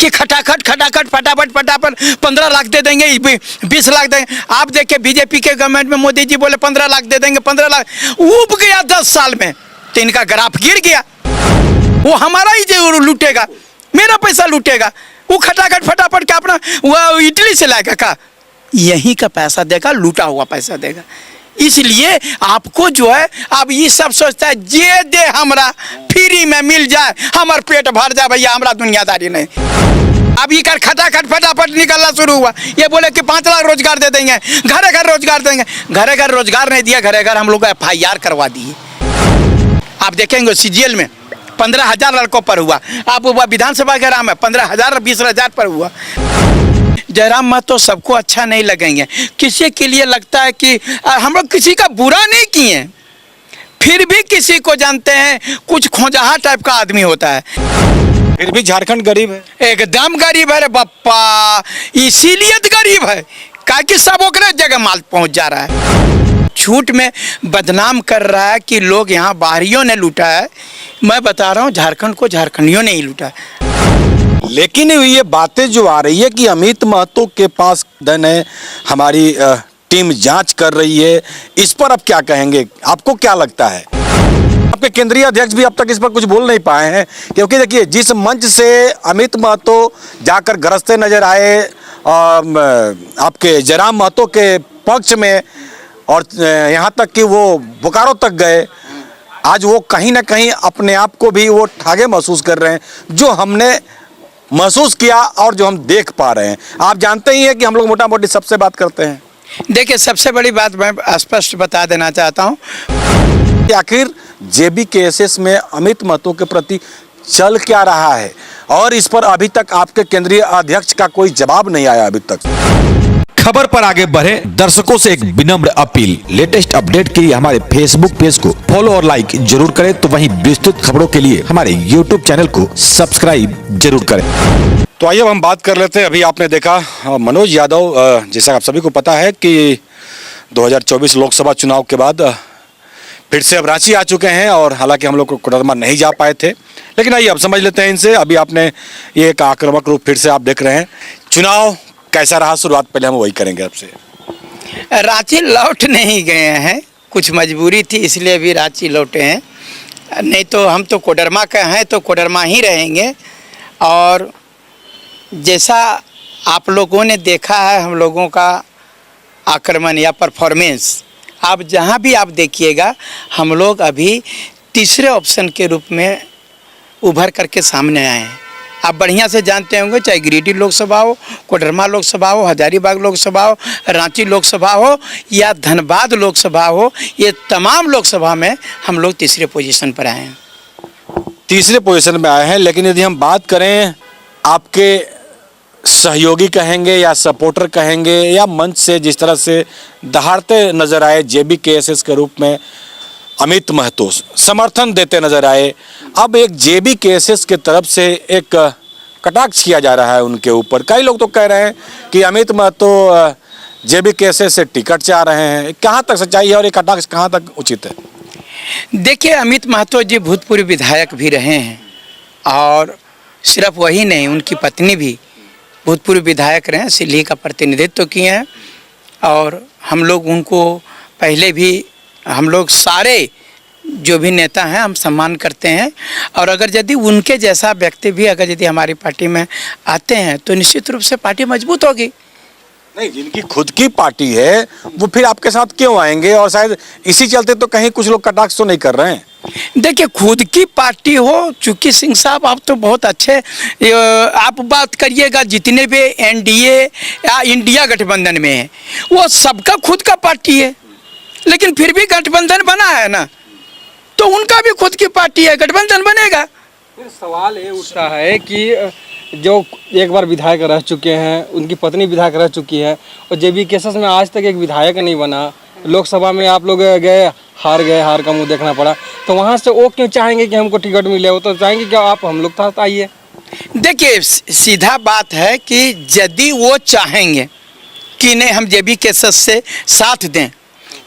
कि खटाखट खटाखट फटाफट फटाफट 15 लाख दे देंगे, 20 लाख देंगे। आप देखिए बीजेपी के गवर्नमेंट में मोदी जी बोले 15 लाख दे देंगे, 15 लाख ऊब गया 10 साल में, तो इनका ग्राफ गिर गया। वो हमारा ही जो लूटेगा, मेरा पैसा लूटेगा। वो खटाखट फटाफट क्या अपना वो इटली से लाएगा का, यहीं का पैसा देगा, लूटा हुआ पैसा देगा। इसलिए आपको जो है अब ये सब सोचता है जे दे हमरा फ्री में मिल जाए, हमार पेट भर जाए, भैया हमरा दुनियादारी नहीं। अब ये कर खटाखट फटाफट निकलना शुरू हुआ। ये बोले कि 5 लाख रोजगार दे देंगे, घरे घर रोजगार देंगे। घरे घर रोजगार नहीं दिया, घरे घर हम लोग FIR करवा दिए। आप देखेंगे CGL में 15,000 लड़कों पर हुआ। आप विधानसभा के राम है 15,000 20,000 पर हुआ। जयराम महतो सबको अच्छा नहीं लगेंगे, किसी के लिए लगता है कि हम लोग किसी का बुरा नहीं किए, फिर भी किसी को जानते हैं कुछ खोजहा टाइप का आदमी होता है। फिर भी झारखंड गरीब है, एकदम गरीब है रे बप्पा, इसीलिए तो गरीब है कि सब ओकरे जगह माल पहुंच जा रहा है। झूठ में बदनाम कर रहा है कि लोग यहाँ बाहरियों ने लूटा है। मैं बता रहा हूँ झारखंड को झारखंडियों ने ही लूटा है। लेकिन ये बातें जो आ रही है कि अमित महतो के पास धन है, हमारी टीम जांच कर रही है, इस पर अब क्या कहेंगे? आपको क्या लगता है? आपके केंद्रीय अध्यक्ष भी अब तक इस पर कुछ बोल नहीं पाए हैं, क्योंकि देखिए जिस मंच से अमित महतो जाकर गरजते नजर आए आपके जयराम महतो के पक्ष में, और यहाँ तक कि वो बोकारो तक गए, आज वो कहीं ना कहीं अपने आप को भी वो ठागे महसूस कर रहे हैं, जो हमने महसूस किया और जो हम देख पा रहे हैं। आप जानते ही हैं कि हम लोग मोटा मोटी सबसे बात करते हैं। देखिए सबसे बड़ी बात मैं स्पष्ट बता देना चाहता हूँ कि आखिर JB केसेस में अमित महतो के प्रति चल क्या रहा है, और इस पर अभी तक आपके केंद्रीय अध्यक्ष का कोई जवाब नहीं आया अभी तक। खबर पर आगे बढ़े दर्शकों से एक विनम्र अपील, लेटेस्ट अपडेट के लिए हमारे फेसबुक पेज को फॉलो और लाइक जरूर करें, तो वहीं विस्तृत खबरों के लिए हमारे यूट्यूब चैनल को सब्सक्राइब जरूर करें। तो आइए अब हम बात कर लेते हैं। अभी आपने देखा मनोज यादव, जैसा आप सभी को पता है कि 2024 लोकसभा चुनाव के बाद फिर से अब रांची आ चुके हैं, और हालांकि हम लोग कोडरमा नहीं जा पाए थे, लेकिन आइए अब समझ लेते हैं इनसे। अभी आपने ये एक आक्रामक रूप फिर से आप देख रहे हैं। चुनाव कैसा रहा, शुरुआत पहले हम वही करेंगे आपसे। रांची लौट नहीं गए हैं, कुछ मजबूरी थी इसलिए अभी रांची लौटे हैं, नहीं तो हम तो कोडरमा का हैं तो कोडरमा ही रहेंगे। और जैसा आप लोगों ने देखा है हम लोगों का आक्रमण या परफॉर्मेंस, आप जहां भी आप देखिएगा हम लोग अभी तीसरे ऑप्शन के रूप में उभर करके सामने आए हैं। आप बढ़िया से जानते होंगे, चाहे गिरिडीह लोकसभा हो, कोडरमा लोकसभा हो, हजारीबाग लोकसभा हो, रांची लोकसभा हो या धनबाद लोकसभा हो, ये तमाम लोकसभा में हम लोग तीसरे पोजीशन पर आए हैं। तीसरे पोजीशन में आए हैं, लेकिन यदि हम बात करें आपके सहयोगी कहेंगे या सपोर्टर कहेंगे, या मंच से जिस तरह से दहाड़ते नजर आए JB केसेस के रूप में अमित महतो समर्थन देते नजर आए, अब एक JB केसेस के तरफ से एक कटाक्ष किया जा रहा है उनके ऊपर। कई लोग तो कह रहे हैं कि अमित महतो JB केसेस से टिकट चाह रहे हैं। कहाँ तक सच्चाई है और ये कटाक्ष कहाँ तक उचित है? देखिए अमित महतो जी भूतपूर्व विधायक भी रहे हैं, और सिर्फ वही नहीं उनकी पत्नी भी भूतपूर्व विधायक रहे हैं, सिल्ली का प्रतिनिधित्व किए हैं। और हम लोग उनको पहले भी, हम लोग सारे जो भी नेता हैं हम सम्मान करते हैं, और अगर यदि उनके जैसा व्यक्ति भी अगर यदि हमारी पार्टी में आते हैं तो निश्चित रूप से पार्टी मजबूत होगी। नहीं, जिनकी खुद की पार्टी है वो फिर आपके साथ क्यों आएंगे? और शायद इसी चलते तो कहीं कुछ लोग कटाक्ष तो नहीं कर रहे हैं। देखिए खुद की पार्टी हो, चूंकि सिंह साहब आप तो बहुत अच्छे, आप बात करिएगा जितने भी NDA या इंडिया गठबंधन में है वो सबका खुद का पार्टी है, लेकिन फिर भी गठबंधन बना है ना, तो उनका भी खुद की पार्टी है, गठबंधन बनेगा। फिर सवाल ये उठता है कि जो एक बार विधायक रह चुके हैं, उनकी पत्नी विधायक रह चुकी है, और JB केसेस में आज तक एक विधायक नहीं बना। लोकसभा में आप लोग गए, हार का मुंह देखना पड़ा, तो वहाँ से वो क्यों चाहेंगे कि हमको टिकट मिले? वो तो चाहेंगे कि आप हम लोग साथ आइए। देखिए सीधा बात है कि यदि वो चाहेंगे कि नहीं हम JB केसेस से साथ दें,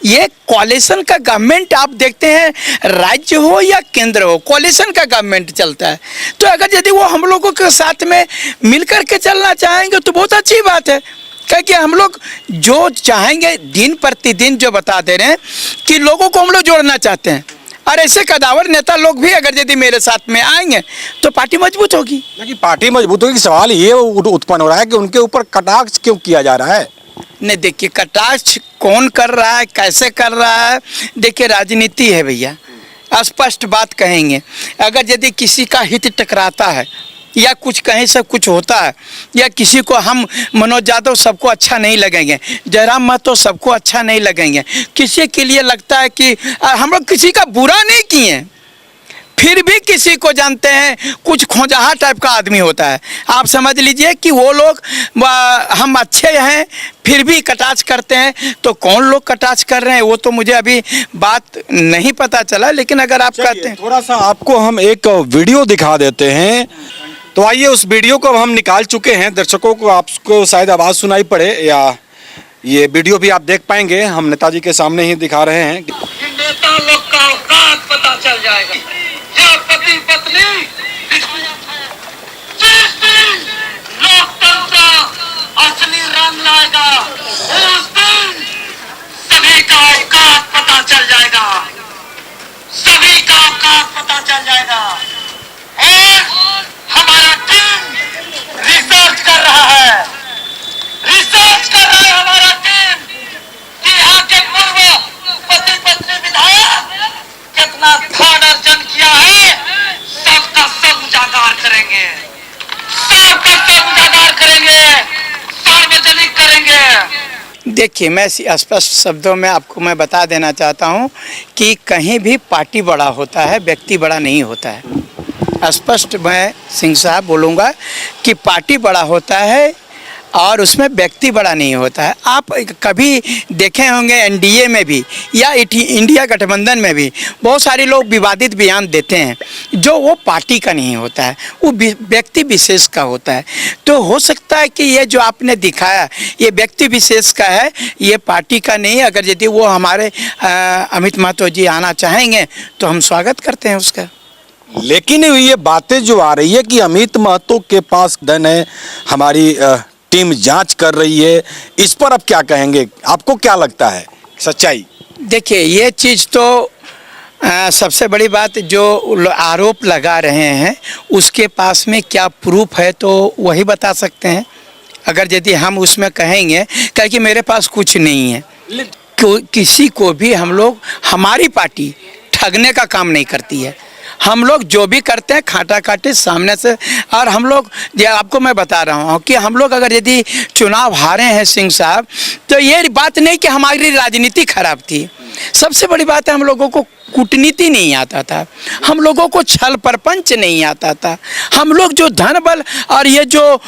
ये कोalition का गवर्नमेंट आप देखते हैं, राज्य हो या केंद्र हो, कोalition का गवर्नमेंट चलता है। तो अगर यदि वो हम लोगों के साथ में मिलकर के चलना चाहेंगे तो बहुत अच्छी बात है। क्योंकि हम लोग जो चाहेंगे, दिन प्रतिदिन जो बता दे रहे हैं कि लोगों को हम लोग जोड़ना चाहते हैं, और ऐसे कदावर नेता लोग भी अगर यदि मेरे साथ में आएंगे तो पार्टी मजबूत होगी। लेकिन पार्टी मजबूत होगी, सवाल ये उत्पन्न हो रहा है कि उनके ऊपर कटाक्ष क्यों किया जा रहा है? नहीं, देखिए कटाक्ष कौन कर रहा है, कैसे कर रहा है, देखिए राजनीति है भैया, स्पष्ट बात कहेंगे। अगर यदि किसी का हित टकराता है या कुछ कहीं से कुछ होता है, या किसी को हम मनोज यादव सबको अच्छा नहीं लगेंगे, जयराम महतो सबको अच्छा नहीं लगेंगे, किसी के लिए लगता है कि हम लोग किसी का बुरा नहीं किए, फिर भी किसी को जानते हैं कुछ खोजहा टाइप का आदमी होता है, आप समझ लीजिए कि वो लोग हम अच्छे हैं फिर भी कटाक्ष करते हैं। तो कौन लोग कटाक्ष कर रहे हैं वो तो मुझे अभी बात नहीं पता चला, लेकिन अगर आप कहते हैं थोड़ा सा आपको हम एक वीडियो दिखा देते हैं। तो आइए, उस वीडियो को हम निकाल चुके हैं, दर्शकों को आपको शायद आवाज़ सुनाई पड़े या ये वीडियो भी आप देख पाएंगे, हम नेताजी के सामने ही दिखा रहे हैं। नेता लोग का औकात पता चल जाएगा, या पति पत्नी जिस दिन लोकतंत्र असली रंग लाएगा उस दिन सभी का औकात पता चल जाएगा, सभी का औकात पता चल जाएगा। और हमारा टीम रिसर्च कर रहा है, हमारा टीम कि यहाँ के पूर्व पति पत्नी विधायक कितना धन अर्जन किया है, सबका सब उजागर करेंगे, सबका सब उजागर करेंगे, सार्वजनिक करेंगे। देखिए, मैं स्पष्ट शब्दों में आपको मैं बता देना चाहता हूं कि कहीं भी पार्टी बड़ा होता है, व्यक्ति बड़ा नहीं होता है। स्पष्ट मैं सिंह साहब बोलूँगा कि पार्टी बड़ा होता है और उसमें व्यक्ति बड़ा नहीं होता है। आप कभी देखे होंगे एनडीए में भी या इंडिया गठबंधन में भी बहुत सारे लोग विवादित बयान देते हैं, जो वो पार्टी का नहीं होता है, वो व्यक्ति विशेष का होता है। तो हो सकता है कि ये जो आपने दिखाया ये व्यक्ति विशेष का है, ये पार्टी का नहीं। अगर यदि वो हमारे अमित महतो जी आना चाहेंगे तो हम स्वागत करते हैं उसका। लेकिन ये बातें जो आ रही है कि अमित महतो के पास धन है, हमारी टीम जांच कर रही है, इस पर आप क्या कहेंगे? आपको क्या लगता है सच्चाई? देखिए, ये चीज़ तो सबसे बड़ी बात, जो आरोप लगा रहे हैं उसके पास में क्या प्रूफ है तो वही बता सकते हैं। अगर यदि हम उसमें कहेंगे क्योंकि मेरे पास कुछ नहीं है, किसी को भी हम लोग, हमारी पार्टी ठगने का काम नहीं करती है। हम लोग जो भी करते हैं खाटा काटे सामने से, और हम लोग आपको मैं बता रहा हूँ कि हम लोग अगर यदि चुनाव हारे हैं सिंह साहब, तो ये बात नहीं कि हमारी राजनीति खराब थी। सबसे बड़ी बात है हम लोगों को कूटनीति नहीं आता था, हम लोगों को छल प्रपंच नहीं आता था। हम लोग जो धन बल और ये जो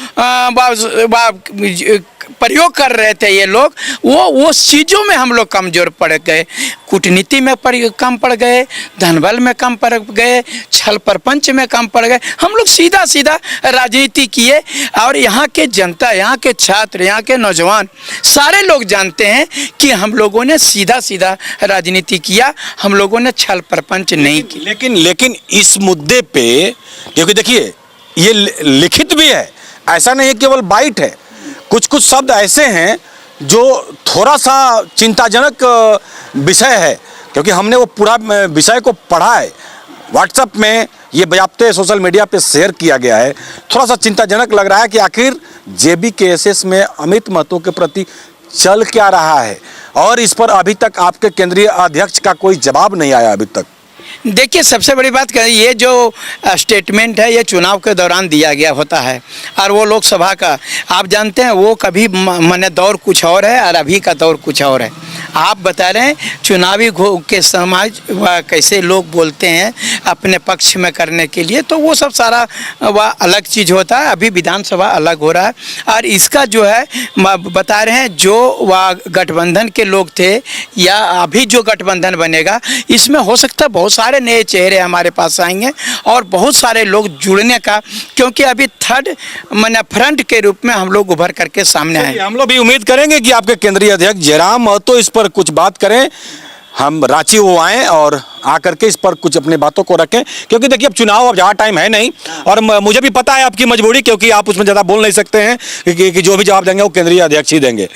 प्रयोग कर रहे थे ये लोग, वो चीज़ों में हम लोग कमज़ोर पड़ गए, कूटनीति में कम पड़ गए, धनबल में कम पड़ गए, छल प्रपंच में कम पड़ गए। हम लोग सीधा सीधा राजनीति किए, और यहाँ के जनता, यहाँ के छात्र, यहाँ के नौजवान सारे लोग जानते हैं कि हम लोगों ने सीधा सीधा राजनीति किया, हम लोगों ने छल प्रपंच नहीं किया। लेकिन इस मुद्दे पे, क्योंकि देखिए ये लिखित भी है, ऐसा नहीं है केवल बाइट है, कुछ कुछ शब्द ऐसे हैं जो थोड़ा सा चिंताजनक विषय है, क्योंकि हमने वो पूरा विषय को पढ़ा है, व्हाट्सएप में ये बाकायदे सोशल मीडिया पे शेयर किया गया है। थोड़ा सा चिंताजनक लग रहा है कि आखिर JBKSS में अमित महतो के प्रति चल क्या रहा है, और इस पर अभी तक आपके केंद्रीय अध्यक्ष का कोई जवाब नहीं आया अभी तक। देखिए, सबसे बड़ी बात है ये जो स्टेटमेंट है ये चुनाव के दौरान दिया गया होता है, और वो लोकसभा का आप जानते हैं वो कभी माने दौर कुछ और है और अभी का दौर कुछ और है। आप बता रहे हैं चुनावी के समाज कैसे लोग बोलते हैं अपने पक्ष में करने के लिए, तो वो सब सारा वह अलग चीज़ होता है। अभी विधानसभा अलग हो रहा है, और इसका जो है बता रहे हैं जो वह गठबंधन के लोग थे या अभी जो गठबंधन बनेगा, इसमें हो सकता है बहुत सारे नए चेहरे हमारे पास आएंगे और बहुत सारे लोग जुड़ने का, क्योंकि अभी थर्ड माने फ्रंट के रूप में हम लोग उभर करके सामने आए। हम लोग भी उम्मीद करेंगे कि आपके केंद्रीय अध्यक्ष जयराम महतो इस पर पर कुछ बात करें, हम रांची वो आएँ और आकर के इस पर कुछ अपनी बातों को रखें, क्योंकि देखिए अब चुनाव अब ज़्यादा टाइम है नहीं और मुझे भी पता है आपकी मजबूरी, क्योंकि आप उसमें ज़्यादा बोल नहीं सकते हैं कि जो भी जवाब देंगे वो केंद्रीय अध्यक्ष ही देंगे।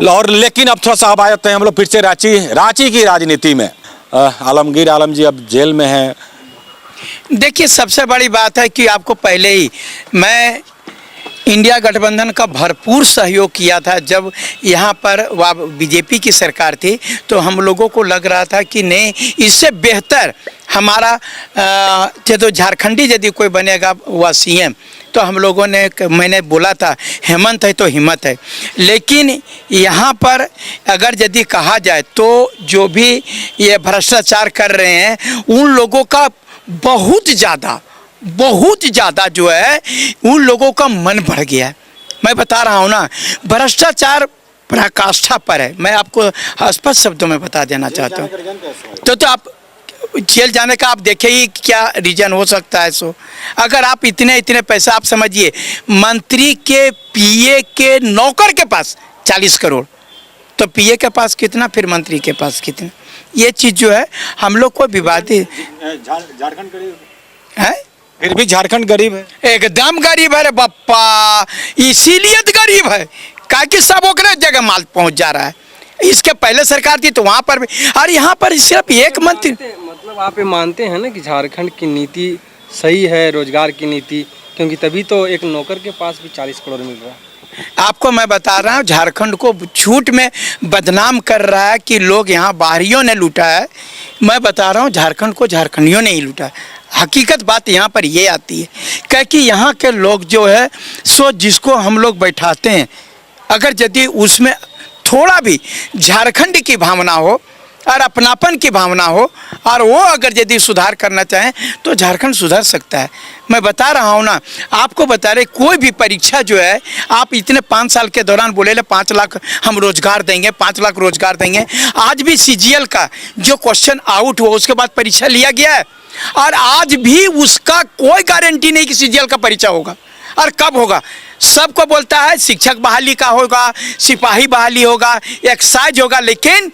और लेकिन अब थोड़ा सा अब आ जाते हैं हम लोग फिर से रांची की राजनीति में। आलमगीर आलम जी अब जेल में हैं। देखिए, सबसे बड़ी बात है कि आपको पहले ही मैं इंडिया गठबंधन का भरपूर सहयोग किया था। जब यहाँ पर बीजेपी की सरकार थी तो हम लोगों को लग रहा था कि नहीं, इससे बेहतर हमारा तो झारखंडी यदि कोई बनेगा वह सीएम, तो हम लोगों ने, मैंने बोला था हेमंत है तो हिम्मत है। लेकिन यहाँ पर अगर यदि कहा जाए तो जो भी ये भ्रष्टाचार कर रहे हैं उन लोगों का बहुत ज़्यादा जो है उन लोगों का मन बढ़ गया है। मैं बता रहा हूँ ना, भ्रष्टाचार पराकाष्ठा पर है। मैं आपको स्पष्ट शब्दों में बता देना चाहता हूँ। तो आप जेल जाने का आप देखिए ही क्या रीजन हो सकता है। सो अगर आप इतने पैसा, आप समझिए मंत्री के पीए के नौकर के पास 40 करोड़, तो पीए के पास कितना, फिर मंत्री के पास कितना। ये चीज़ जो है हम लोग को विवादित, झारखंड गरीब है, फिर भी झारखंड गरीब है, एकदम गरीब है रे बप्पा। इसीलिए तो गरीब है, क्या कि सब ओकरे जगह माल पहुंच जा रहा है। इसके पहले सरकार थी तो वहाँ पर भी, और यहाँ पर सिर्फ एक मंत्री। मतलब आप ये मानते हैं ना कि झारखंड की नीति सही है, रोजगार की नीति, क्योंकि तभी तो एक नौकर के पास भी 40 करोड़ मिल रहा है। आपको मैं बता रहा हूँ, झारखंड को झूठ में बदनाम कर रहा है कि लोग यहाँ बाहरियों ने लूटा है। मैं बता रहा हूँ झारखंड को झारखंडियों ने ही लूटा है। हकीकत बात यहाँ पर ये आती है, क्योंकि यहाँ के लोग जो है सो जिसको हम लोग बैठाते हैं, अगर यदि उसमें थोड़ा भी झारखंड की भावना हो और अपनापन की भावना हो और वो अगर यदि सुधार करना चाहें तो झारखंड सुधर सकता है। मैं बता रहा हूँ ना, आपको बता रहे, कोई भी परीक्षा जो है, आप इतने 5 साल के दौरान बोले 5 लाख हम रोजगार देंगे, 5 लाख रोजगार देंगे। आज भी सीजीएल का जो क्वेश्चन आउट हुआ उसके बाद परीक्षा लिया गया है और आज भी उसका कोई गारंटी नहीं कि सीजीएल का परीक्षा होगा और कब होगा। सबको बोलता है शिक्षक बहाली का होगा, सिपाही बहाली होगा, एक्साइज होगा, लेकिन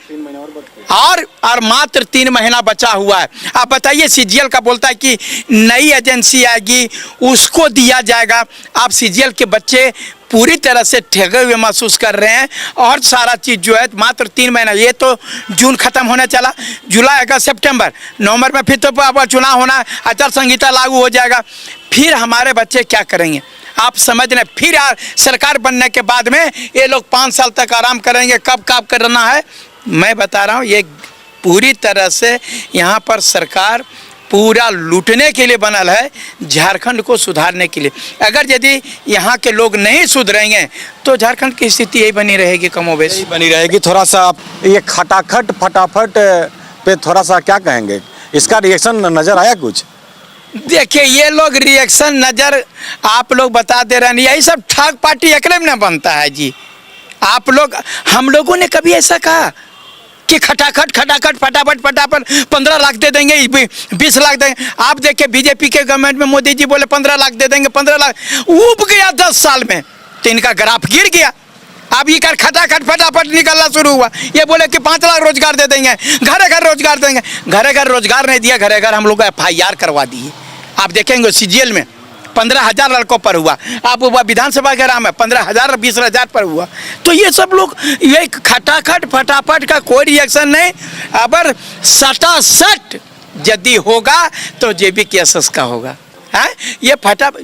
और मात्र 3 महीना बचा हुआ है। आप बताइए, सीजीएल का बोलता है कि नई एजेंसी आएगी उसको दिया जाएगा। आप सीजीएल के बच्चे पूरी तरह से ठगे हुए महसूस कर रहे हैं और सारा चीज़ जो है मात्र 3 महीना, ये तो जून ख़त्म होने चला, जुलाई अगस्त सितंबर नवंबर में फिर तो चुनाव होना, आचार संहिता लागू हो जाएगा। फिर हमारे बच्चे क्या करेंगे आप समझ रहे। फिर सरकार बनने के बाद में ये लोग 5 साल तक आराम करेंगे, कब करना है। मैं बता रहा हूँ, ये पूरी तरह से यहाँ पर सरकार पूरा लूटने के लिए बनल है, झारखंड को सुधारने के लिए। अगर यदि यहाँ के लोग नहीं सुधरेंगे तो झारखंड की स्थिति यही बनी रहेगी, कमोबेश बनी रहेगी। थोड़ा सा आप ये खटाखट फटाफट पे थोड़ा सा क्या कहेंगे, इसका रिएक्शन नज़र आया कुछ? देखिए, ये लोग रिएक्शन नज़र आप लोग बता दे रहे हैं, यही सब ठग पार्टी एकरे में ना बनता है जी। आप लोग, हम लोगों ने कभी ऐसा कहा कि खटाखट फटाफट 15 लाख दे देंगे, 20 लाख देंगे। आप देखिए बीजेपी के गवर्नमेंट में मोदी जी बोले 15 लाख दे देंगे, 15 लाख उब गया 10 साल में, तो इनका ग्राफ गिर गया। अब ये खटाखट फटाफट निकलना शुरू हुआ। ये बोले कि 5 लाख रोजगार दे देंगे, घर रोजगार देंगे। घर रोजगार नहीं दिया, घर हम लोग FIR करवा दिए। आप देखेंगे सीजीएल में 15,000 लड़कों पर हुआ, आप विधानसभा के नाम में 15,000 20,000 पर हुआ। तो ये सब लोग, ये खटाखट फटाफट का कोई रिएक्शन नहीं। अगर सटासट यदि होगा तो JBKSS का होगा। है ये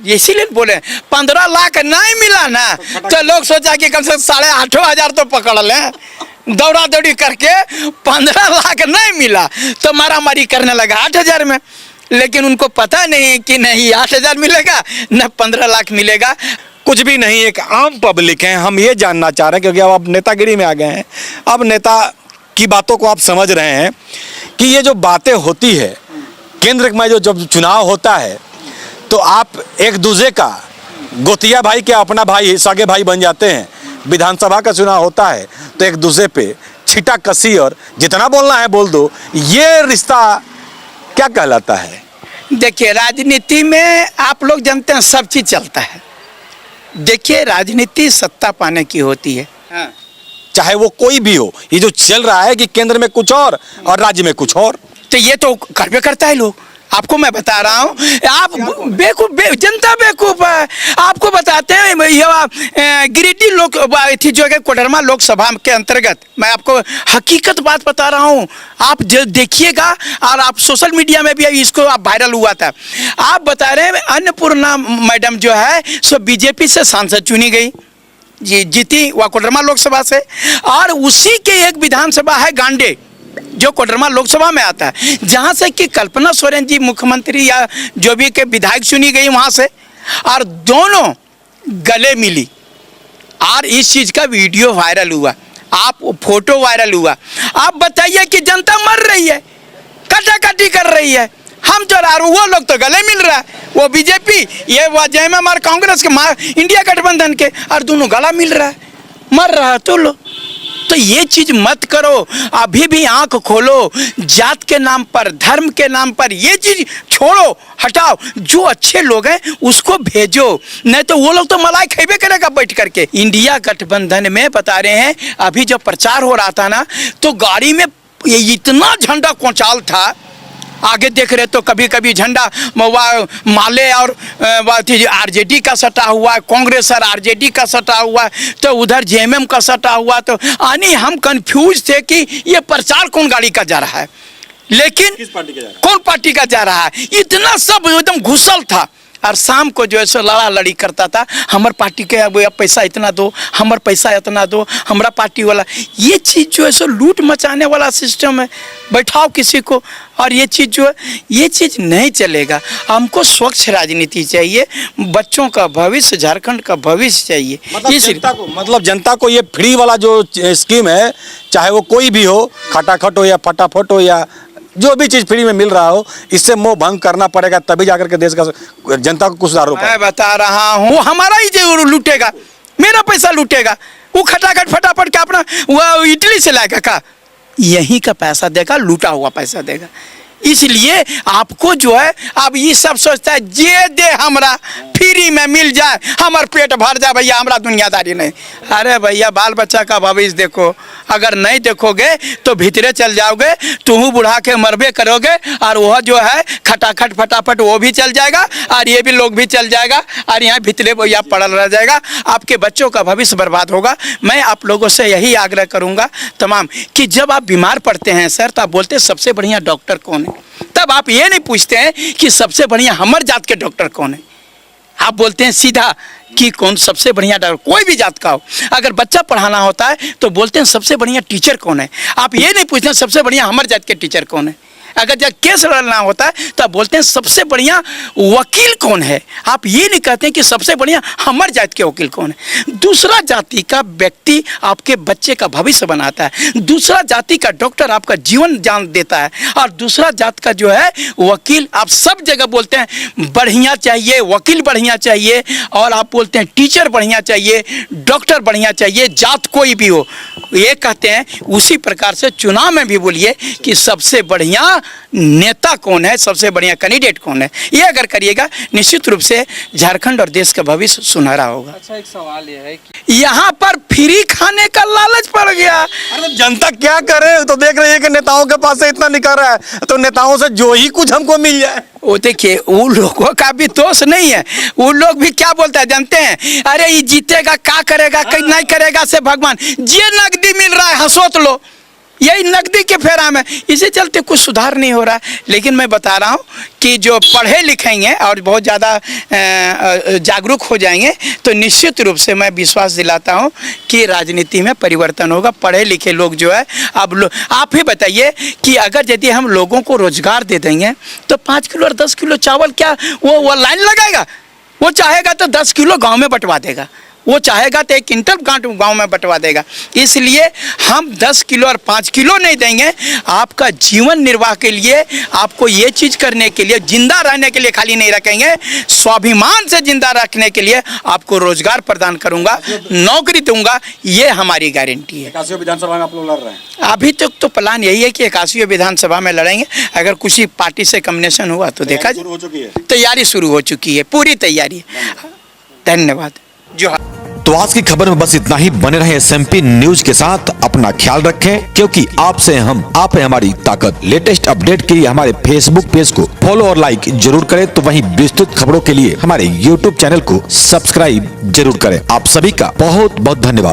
इसीलिए बोले 15 लाख नहीं मिला ना, तो लोग सोचा कि कम से कम 8,500 तो पकड़ लें, दौड़ा दौड़ी करके 15 लाख नहीं मिला तो मारामारी करने लगा 8,000 में। लेकिन उनको पता नहीं कि नहीं 8,000 मिलेगा न 15 लाख मिलेगा। कुछ भी नहीं, एक आम पब्लिक है। हम ये जानना चाह रहे हैं, क्योंकि अब आप नेतागिरी में आ गए हैं, अब नेता की बातों को आप समझ रहे हैं कि ये जो बातें होती है केंद्र में, जो जब चुनाव होता है तो आप एक दूसरे का गोतिया भाई के अपना भाई, सगे भाई बन जाते हैं। विधानसभा का चुनाव होता है तो एक दूसरे पे छिटा कसी और जितना बोलना है बोल दो, ये रिश्ता क्या कहलाता है? देखिए, राजनीति में आप लोग जानते हैं सब चीज़ चलता है। देखिए, राजनीति सत्ता पाने की होती है। हाँ। चाहे वो कोई भी हो। ये जो चल रहा है कि केंद्र में कुछ और राज्य में कुछ और, तो ये तो करबे करता है लोग। आपको मैं बता रहा हूँ, आप बेवकूफ जनता बेवकूफ है। आपको बताते हैं गिरिडीह लोक थी जो है कोडरमा लोकसभा के अंतर्गत, मैं आपको हकीकत बात बता रहा हूँ। आप देखिएगा, और आप सोशल मीडिया में भी इसको आप वायरल हुआ था। आप बता रहे हैं अन्नपूर्णा मैडम जो है सो बीजेपी से सांसद चुनी गई, जीती वह कोडरमा लोकसभा से, और उसी के एक विधानसभा है गांडे जो कोडरमा लोकसभा में आता है, जहां से कि कल्पना सोरेन जी मुख्यमंत्री या जो भी के विधायक चुनी गई वहां से, और दोनों गले मिली और इस चीज का वीडियो वायरल हुआ, आप फोटो वायरल हुआ। आप बताइए कि जनता मर रही है, कटाकटी कर रही है, हम जो वो लोग तो गले मिल रहा है, वो बीजेपी ये वो जेएमएम और कांग्रेस के इंडिया गठबंधन के, और दोनों गला मिल रहा है, मर रहा है तो लो। तो ये चीज मत करो, अभी भी आंख खोलो। जात के नाम पर, धर्म के नाम पर ये चीज छोड़ो, हटाओ। जो अच्छे लोग हैं उसको भेजो, नहीं तो वो लोग तो मलाई खेबे करेगा बैठ करके। इंडिया गठबंधन में बता रहे हैं, अभी जब प्रचार हो रहा था ना, तो गाड़ी में ये इतना झंडा कोचाल था, आगे देख रहे तो कभी कभी झंडा माले और आरजेडी का सटा हुआ है, कांग्रेस और आरजेडी का सटा हुआ है, तो उधर जेएमएम का सटा हुआ। तो यानी हम कंफ्यूज थे कि ये प्रचार कौन गाड़ी का जा रहा है, लेकिन किस पार्टी का जा रहा है? कौन पार्टी का जा रहा है, इतना सब एकदम घुसल था। और शाम को जो है सो लड़ा लड़ी करता था, हमार पार्टी के अब पैसा इतना दो, हमार पैसा इतना दो, हमारा पार्टी वाला। ये चीज़ जो है सो लूट मचाने वाला सिस्टम है, बैठाओ किसी को, और ये चीज़ जो है ये चीज़ नहीं चलेगा। हमको स्वच्छ राजनीति चाहिए, बच्चों का भविष्य, झारखंड का भविष्य चाहिए। मतलब जनता को ये फ्री वाला जो स्कीम है, चाहे वो कोई भी हो, खटाखट हो या फटाफट हो या जो भी चीज फ्री में मिल रहा हो, इससे मोह भंग करना पड़ेगा, तभी जाकर के देश का जनता को कुछ सुधार हो पाएगा। मैं बता रहा हूँ, वो हमारा ही जो लूटेगा, मेरा पैसा लूटेगा, वो खटाखट फटाफट का अपना वो इटली से लाएगा का, यहीं का पैसा देगा, लूटा हुआ पैसा देगा। इसलिए आपको जो है अब ये सब सोचता है जे दे हमरा फ्री में मिल जाए, हमार पेट भर जाए, भैया हमरा दुनियादारी नहीं। अरे भैया बाल बच्चा का भविष्य देखो, अगर नहीं देखोगे तो भीतरे चल जाओगे, तुम बुढ़ा के मरबे करोगे, और वह जो है खटाखट फटाफट वो भी चल जाएगा, और ये भी लोग भी चल जाएगा, और यहाँ भीतरे भैया पड़ल रह जाएगा, आपके बच्चों का भविष्य बर्बाद होगा। मैं आप लोगों से यही आग्रह करूँगा तमाम कि जब आप बीमार पड़ते हैं सर, तो आप बोलते हैं सबसे बढ़िया डॉक्टर कौन है, तब आप ये नहीं पूछते हैं कि सबसे बढ़िया हमर जात के डॉक्टर कौन है, आप बोलते हैं सीधा कि कौन सबसे बढ़िया डॉक्टर, कोई भी जात का हो। अगर बच्चा पढ़ाना होता है तो बोलते हैं सबसे बढ़िया टीचर कौन है, आप ये नहीं पूछते हैं सबसे बढ़िया हमर जात के टीचर कौन है। अगर जब केस लड़ना होता है तो बोलते हैं सबसे बढ़िया वकील कौन है, आप ये नहीं कहते हैं कि सबसे बढ़िया हमर जात के वकील कौन है। दूसरा जाति का व्यक्ति आपके बच्चे का भविष्य बनाता है, दूसरा जाति का डॉक्टर आपका जीवन जान देता है, और दूसरा जात का जो है वकील, आप सब जगह बोलते हैं बढ़िया चाहिए, वकील बढ़िया चाहिए, और आप बोलते हैं टीचर बढ़िया चाहिए, डॉक्टर बढ़िया चाहिए, जात कोई भी हो, ये कहते हैं। उसी प्रकार से चुनाव में भी बोलिए कि सबसे बढ़िया नेता कौन है, सबसे बढ़िया कैंडिडेट कौन है, ये अगर करिएगा निश्चित रूप से झारखंड और देश का भविष्य सुनहरा होगा। अच्छा, एक सवाल ये है कि यहाँ पर फ्री खाने का लालच पड़ गया। अरे जनता क्या करे, तो देख रही है कि नेताओं के पास से इतना निकल रहा है, तो नेताओं से जो ही कुछ हमको मिल जाए। वो देखिए, उन लोगों का भी दोष नहीं है, उन लोग भी क्या बोलते हैं जानते हैं, अरे ये जीतेगा क्या करेगा, कहीं नहीं करेगा से भगवान, ये नकदी मिल रहा है हंसोत लो, यही नकदी के फेरा में, इसी चलते कुछ सुधार नहीं हो रहा है। लेकिन मैं बता रहा हूँ कि जो पढ़े लिखेंगे और बहुत ज़्यादा जागरूक हो जाएंगे तो निश्चित रूप से मैं विश्वास दिलाता हूँ कि राजनीति में परिवर्तन होगा। पढ़े लिखे लोग जो है, अब आप ही बताइए कि अगर यदि हम लोगों को रोजगार दे देंगे तो 5 किलो और 10 किलो चावल क्या वो लाइन लगाएगा, वो चाहेगा तो 10 किलो गाँव में बंटवा देगा, वो चाहेगा तो 1 क्विंटल गांव में बंटवा देगा। इसलिए हम 10 किलो और 5 किलो नहीं देंगे, आपका जीवन निर्वाह के लिए, आपको ये चीज़ करने के लिए, जिंदा रहने के लिए खाली नहीं रखेंगे, स्वाभिमान से जिंदा रखने के लिए आपको रोजगार प्रदान करूंगा, नौकरी दूंगा, ये हमारी गारंटी है। 81 विधानसभा में आप लोग लड़ रहे हैं? अभी तक तो प्लान यही है कि 81 विधानसभा में लड़ेंगे, अगर कुछ पार्टी से कॉम्बिनेशन हुआ तो देखा जाए। हो चुकी है, तैयारी शुरू हो चुकी है, पूरी तैयारी। धन्यवाद। जोहार। तो आज की खबर में बस इतना ही। बने रहे SMP न्यूज के साथ, अपना ख्याल रखें, क्योंकि आपसे हम, आप है हमारी ताकत। लेटेस्ट अपडेट के लिए हमारे फेसबुक पेज को फॉलो और लाइक जरूर करें, तो वहीं विस्तृत खबरों के लिए हमारे YouTube चैनल को सब्सक्राइब जरूर करें। आप सभी का बहुत बहुत धन्यवाद।